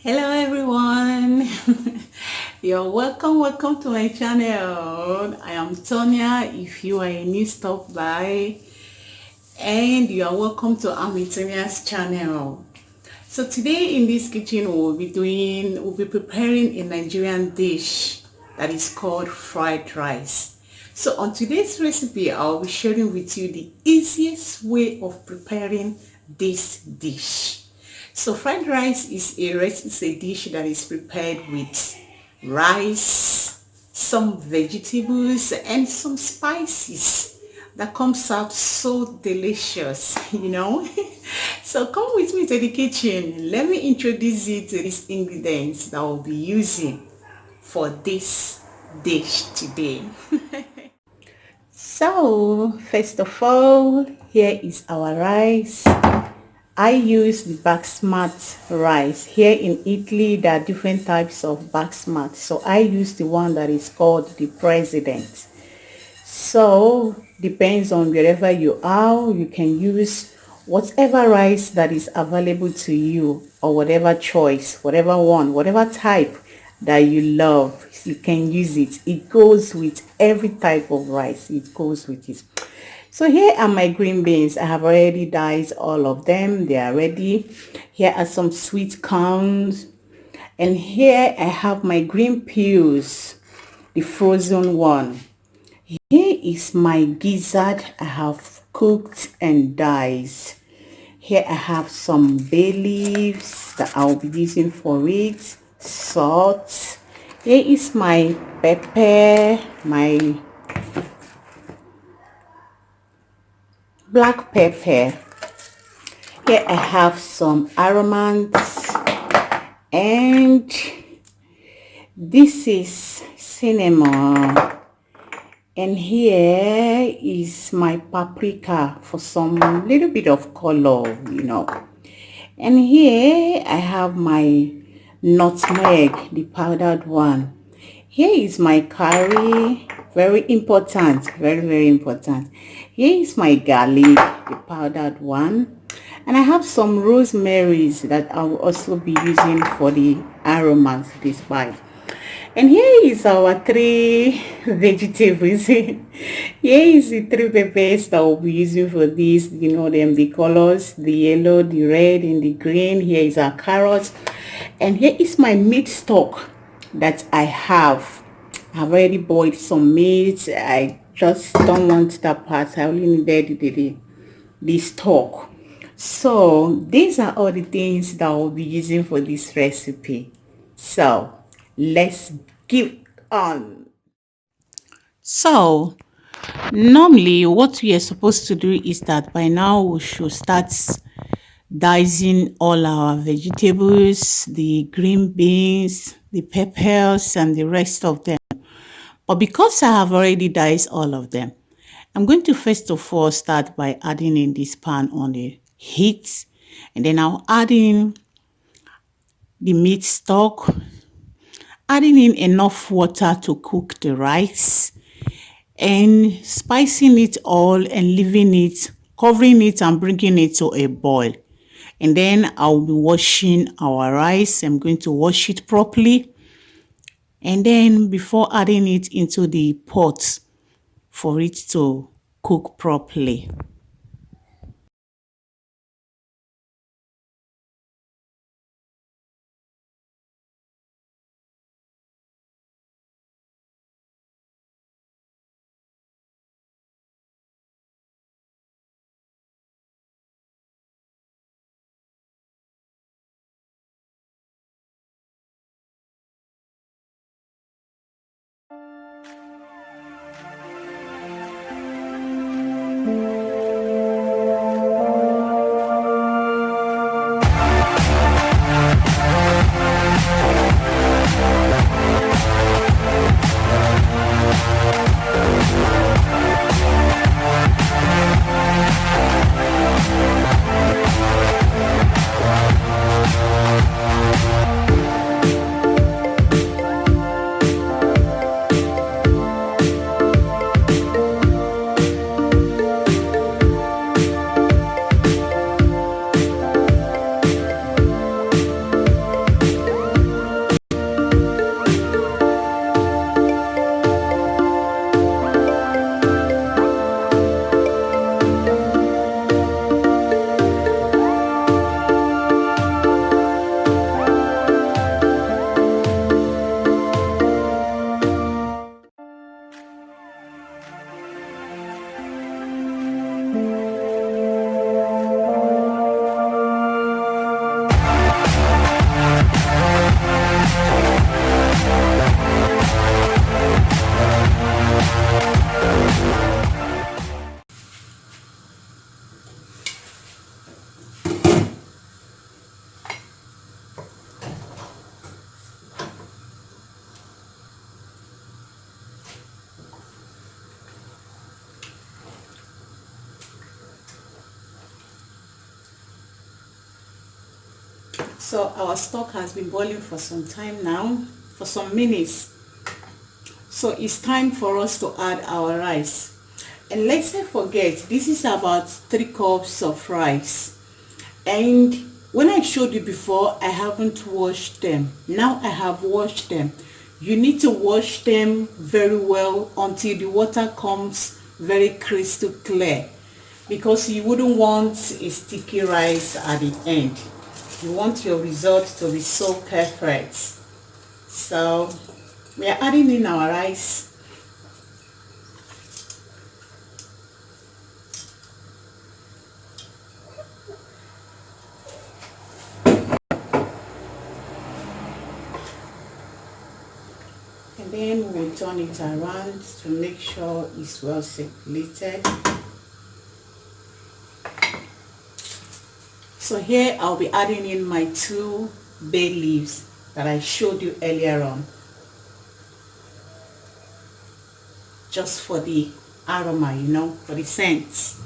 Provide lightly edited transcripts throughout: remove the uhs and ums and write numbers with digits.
Hello everyone. You're welcome to my channel. I am Tonya. If you are a new stop by, and you are welcome to Amitonia's channel. So today in this kitchen we'll be preparing a Nigerian dish that is called fried rice. So on today's recipe, I'll be sharing with you the easiest way of preparing this dish. So fried rice is a dish that is prepared with rice, some vegetables, and some spices that comes out so delicious, So come with me to the kitchen. Let me introduce you to these ingredients that I'll be using for this dish today. So first of all, here is our rice. I use the basmati rice. Here in Italy, there are different types of basmati. So I use the one that is called the president. So depends on wherever you are, you can use whatever rice that is available to you, or whatever choice, whatever one, whatever type that you love, you can use it. It goes with every type of rice. It goes with it. So here are my green beans. I have already diced all of them. They are ready. Here are some sweet corns. And here I have my green peas, the frozen one. Here is my gizzard I have cooked and diced. Here I have some bay leaves that I'll be using for it. Salt. Here is my pepper, my black pepper. Here I have some aromates, and this is cinnamon, and here is my paprika for some little bit of color, and here I have my nutmeg, the powdered one. Here is my curry, very important, very important. Here is my garlic, the powdered one. And I have some rosemaries that I will also be using for the aromas, the spice. And here is our three vegetables. Here is the three peppers that we'll be using for this. You know them, the colors, the yellow, the red, and the green. Here is our carrots. And here is my meat stock that I have. I've already boiled some meat. I just don't want that part. I only needed the stock. So these are all the things that I'll be using for this recipe. So let's give on. So normally what we are supposed to do is that by now we should start dicing all our vegetables, the green beans, the peppers, and the rest of them. But because I have already diced all of them, I'm going to first of all start by adding in this pan on the heat, and then I'll add in the meat stock, adding in enough water to cook the rice, and spicing it all and leaving it, covering it and bringing it to a boil. And then I'll be washing our rice. I'm going to wash it properly, and then before adding it into the pot for it to cook properly. So our stock has been boiling for some time now, for some minutes. So it's time for us to add our rice. And let's not forget, this is about 3 cups of rice. And when I showed you before, I haven't washed them. Now I have washed them. You need to wash them very well until the water comes very crystal clear, because you wouldn't want a sticky rice at the end. You want your result to be so perfect. So we are adding in our rice. And then we'll turn it around to make sure it's well circulated. So here I'll be adding in my 2 bay leaves that I showed you earlier on, just for the aroma, you know, for the scents.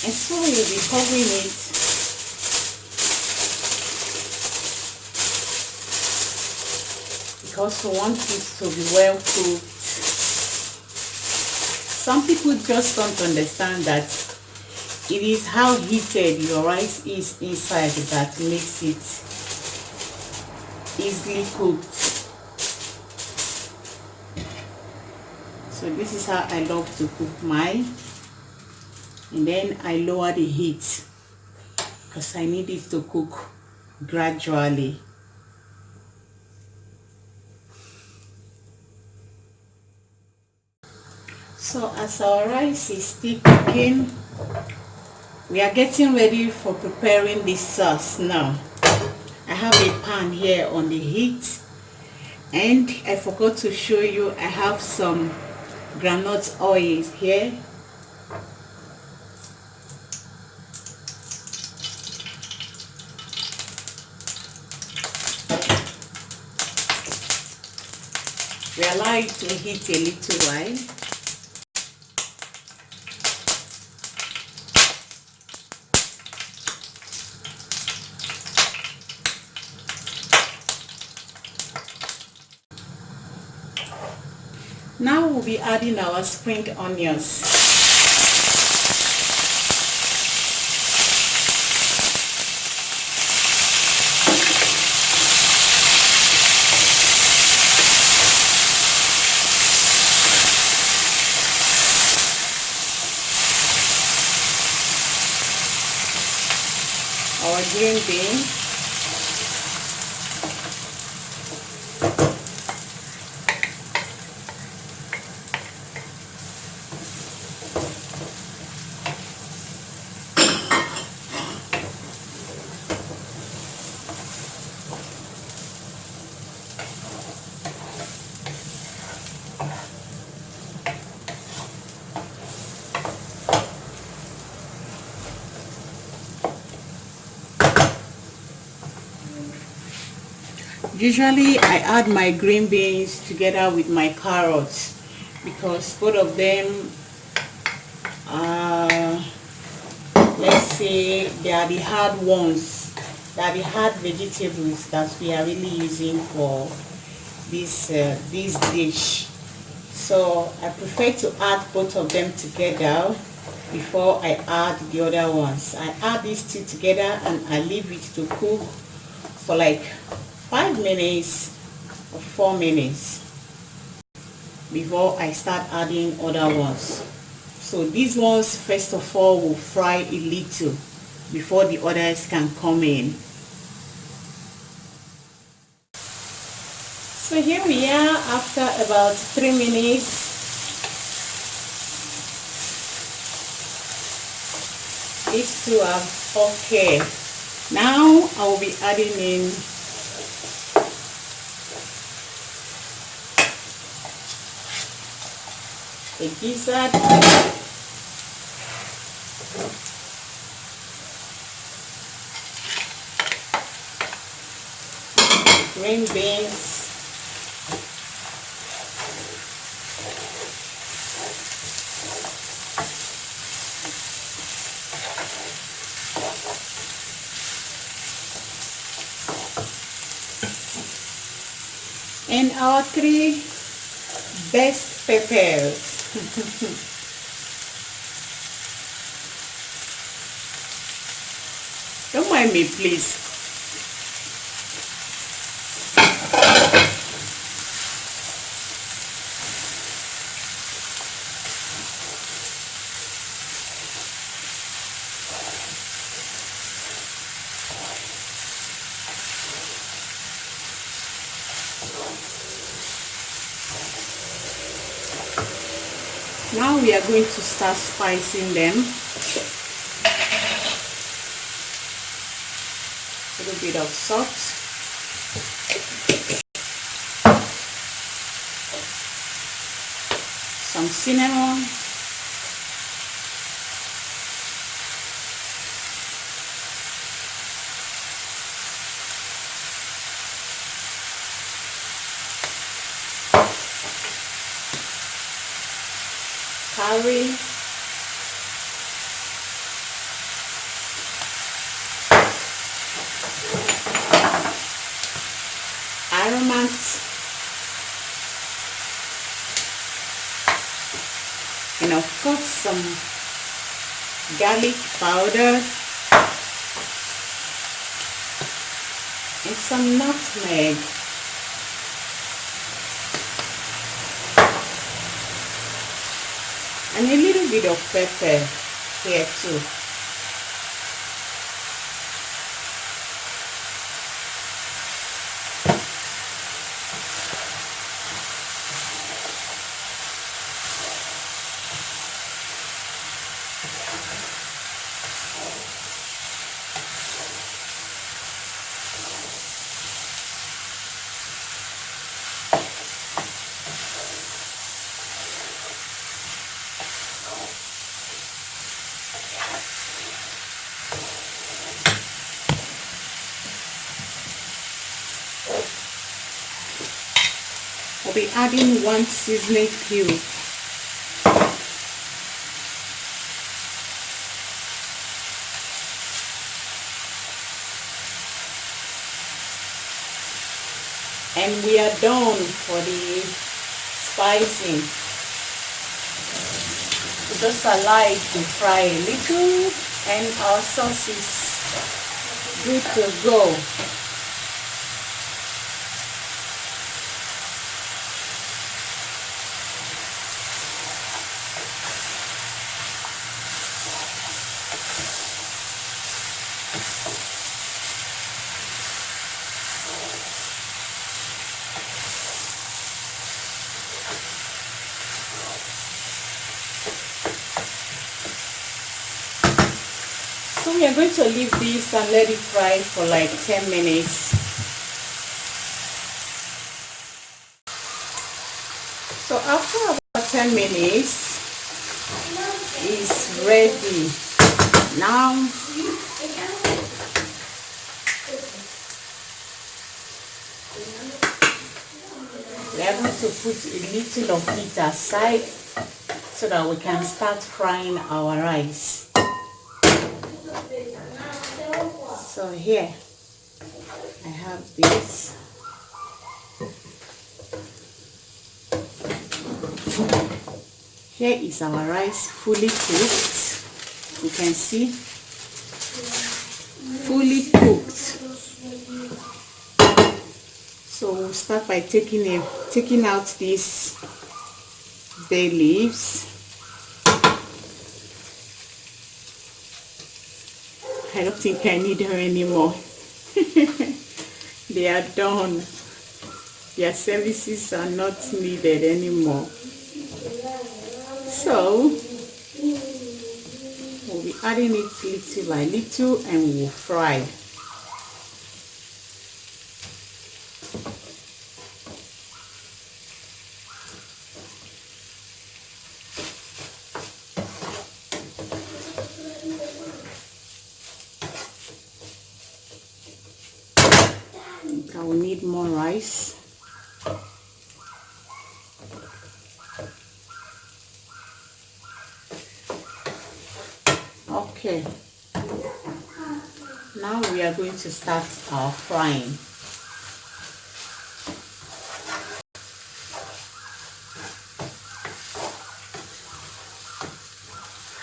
And so we'll be covering it because we want it to be well cooked. Some people just don't understand that it is how heated your rice is inside that makes it easily cooked. So this is how I love to cook mine. And then I lower the heat because I need it to cook gradually. So as our rice is still cooking, we are getting ready for preparing this sauce now. I have a pan here on the heat, and I forgot to show you, I have some groundnut oil here. We allow it to heat a little while. Now we'll be adding our spring onions. Our green beans. Usually I add my green beans together with my carrots because both of them are, let's say, they are the hard ones, they are the hard vegetables that we are really using for this dish. So I prefer to add both of them together before I add the other ones. I add these 2 together and I leave it to cook for like 5 minutes or 4 minutes before I start adding other ones. So these ones first of all will fry a little before the others can come in. So here we are after about 3 minutes. These 2 are okay. Now I will be adding in a gizzard, green beans, And our 3 best peppers. Don't mind me, please. Now we are going to start spicing them. A little bit of salt. Some cinnamon. Curry. Aromats. And of course some garlic powder and some nutmeg. And a little bit of pepper here too. I'll be adding 1 seasoning cube. And we are done for the spicing. We just allow it to fry a little and our sauce is good to go. So we are going to leave this and let it fry for like 10 minutes. So after about 10 minutes, it's ready. Now we are going to put a little of it aside so that we can start frying our rice. So here I have this. Here is our rice fully cooked. You can see, fully cooked. So we'll start by taking out these bay leaves. I don't think I need them anymore. They are done. Their services are not needed anymore. So we'll be adding it little by little and we'll fry. I will need more rice. Okay, now we are going to start our frying.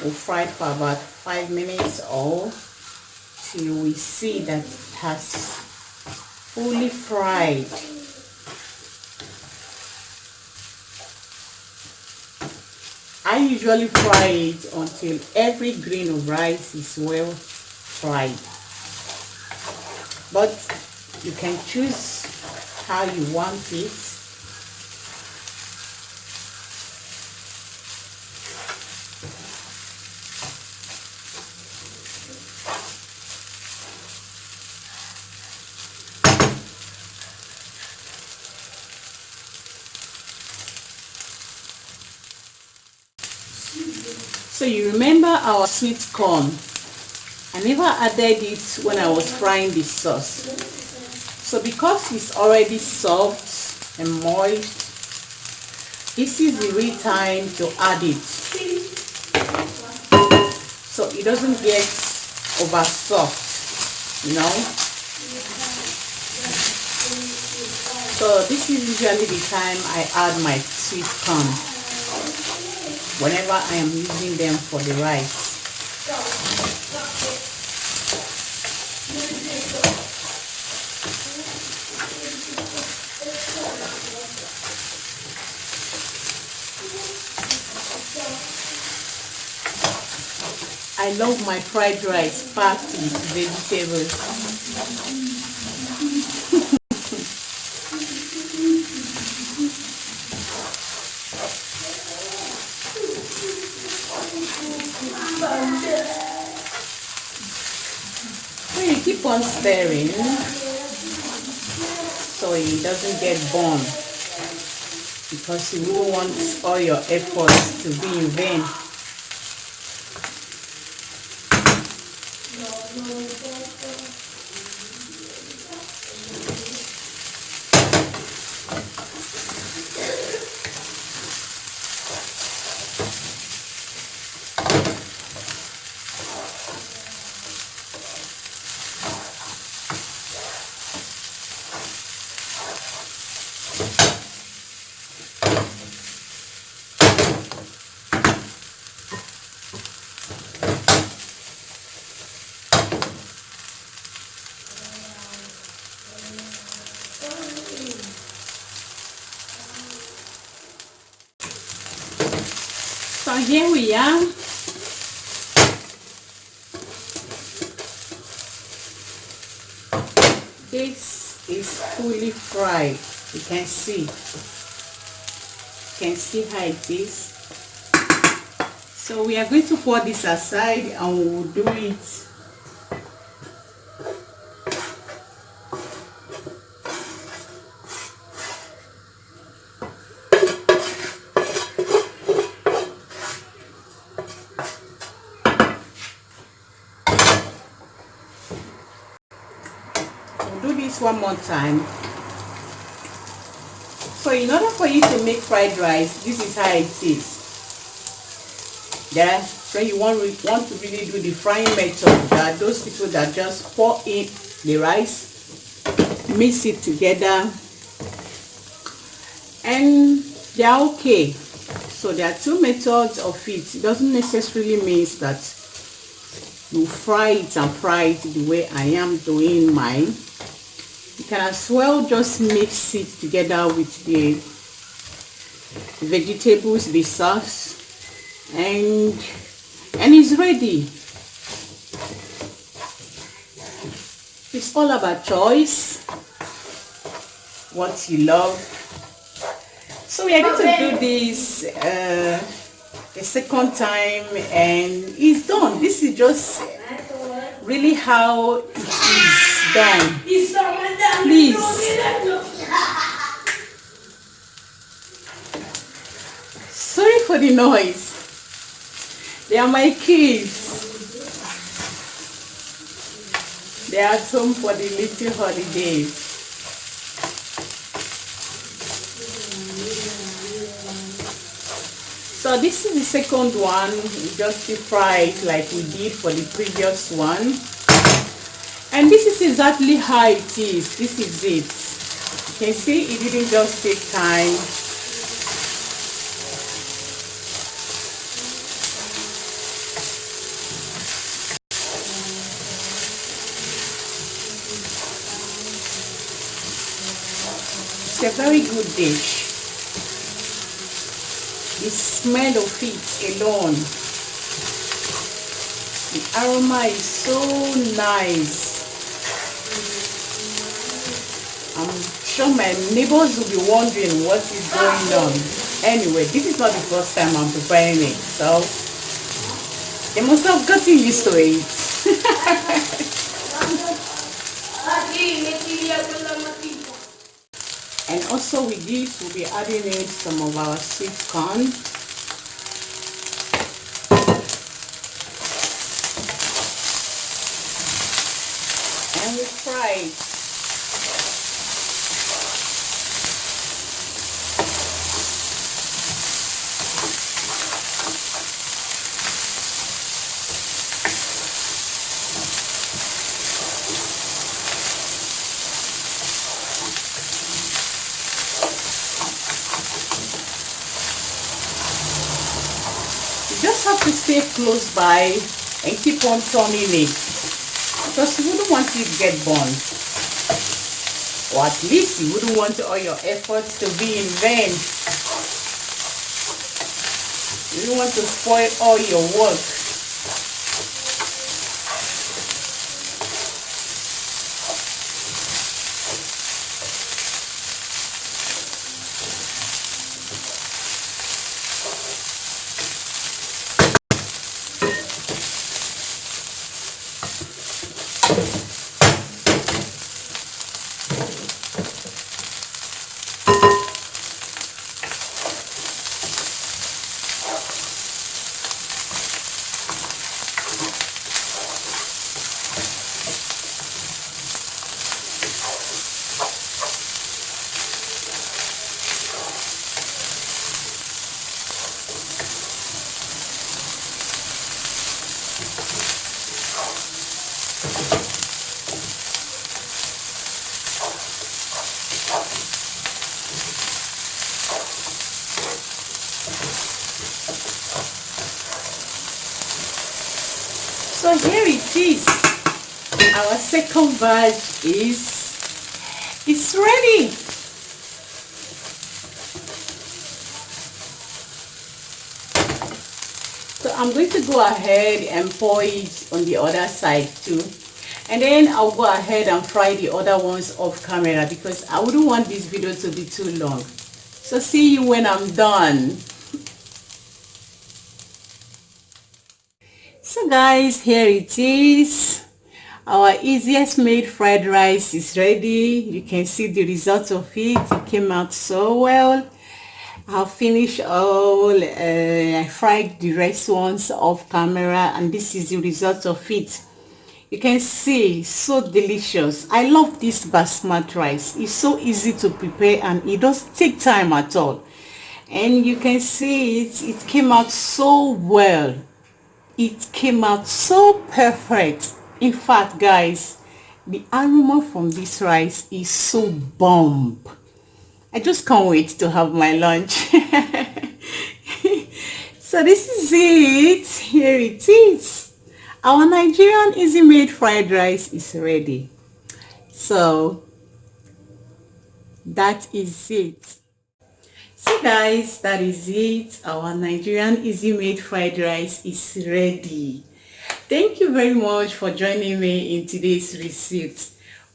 We'll fry it for about 5 minutes or till we see that it has fully fried. I usually fry it until every grain of rice is well fried. But you can choose how you want it. So you remember our sweet corn? I never added it when I was frying the sauce. So because it's already soft and moist, this is the real time to add it. So it doesn't get over soft, you know. So this is usually the time I add my sweet corn, whenever I am using them for the rice. I love my fried rice packed with vegetables. So you keep on stirring so it doesn't get burned, because you wouldn't want all your efforts to be in vain. So here we are. This is fully fried. You can see. You can see how it is. So we are going to pour this aside and we will do it. Do this one more time. So in order for you to make fried rice, this is how it is. When you want to really do the frying method, there are those people that just pour in the rice, mix it together, and they are okay. So there are two methods of it. It doesn't necessarily mean that you fry it and fry it the way I am doing mine. You can as well just mix it together with the vegetables, the sauce, and it's ready. It's all about choice, what you love. So we are going to do this the second time and it's done. This is just really how it is done. Please. Sorry for the noise. They are my kids. They are at home for the little holidays. So this is the second one. We just deep fry it like we did for the previous one. And this is exactly how it is. This is it. You can see it didn't just take time. a very good dish. The smell of it alone, the aroma is so nice. I'm sure my neighbors will be wondering what is going on. Anyway, this is not the first time I'm preparing it, so they must have gotten used to it. And also with this, we'll be adding in some of our sweet corn. And we fry it. You just have to stay close by and keep on turning it, because you wouldn't want it to get burned, or at least you wouldn't want all your efforts to be in vain. You don't want to spoil all your work. So here it is. Our second batch is ready. So I'm going to go ahead and pour it on the other side too. And then I'll go ahead and fry the other ones off camera, because I wouldn't want this video to be too long. So see you when I'm done. So guys, here it is. Our easiest made fried rice is ready. You can see the result of it. It came out so well. I'll finish all, I fried the rest ones off camera, and this is the result of it. You can see, so delicious. I love this basmati rice. It's so easy to prepare and it doesn't take time at all. And you can see it came out so well. It came out so perfect. In fact, guys, the aroma from this rice is so bomb. I just can't wait to have my lunch. So this is it. Here it is. Our Nigerian easy made fried rice is ready. So that is it. So guys, that is it. Our Nigerian easy made fried rice is ready. Thank you very much for joining me in today's recipe.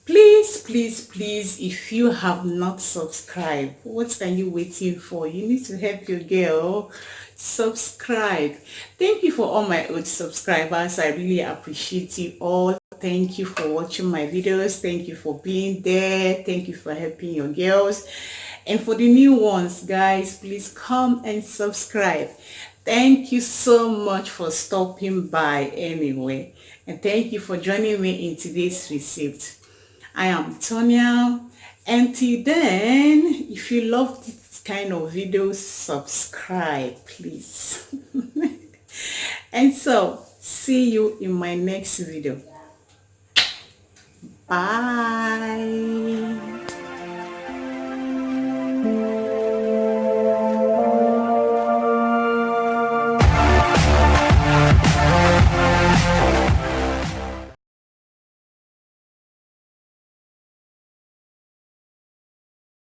Please, if you have not subscribed, what are you waiting for? You need to help your girl subscribe. Thank you for all my old subscribers. I really appreciate you all. Thank you for watching my videos. Thank you for being there. Thank you for helping your girls. And for the new ones, guys, please come and subscribe. Thank you so much for stopping by anyway. And thank you for joining me in today's recipe. I am Tonya. Until then, if you love this kind of videos, subscribe, please. And so, see you in my next video. Bye.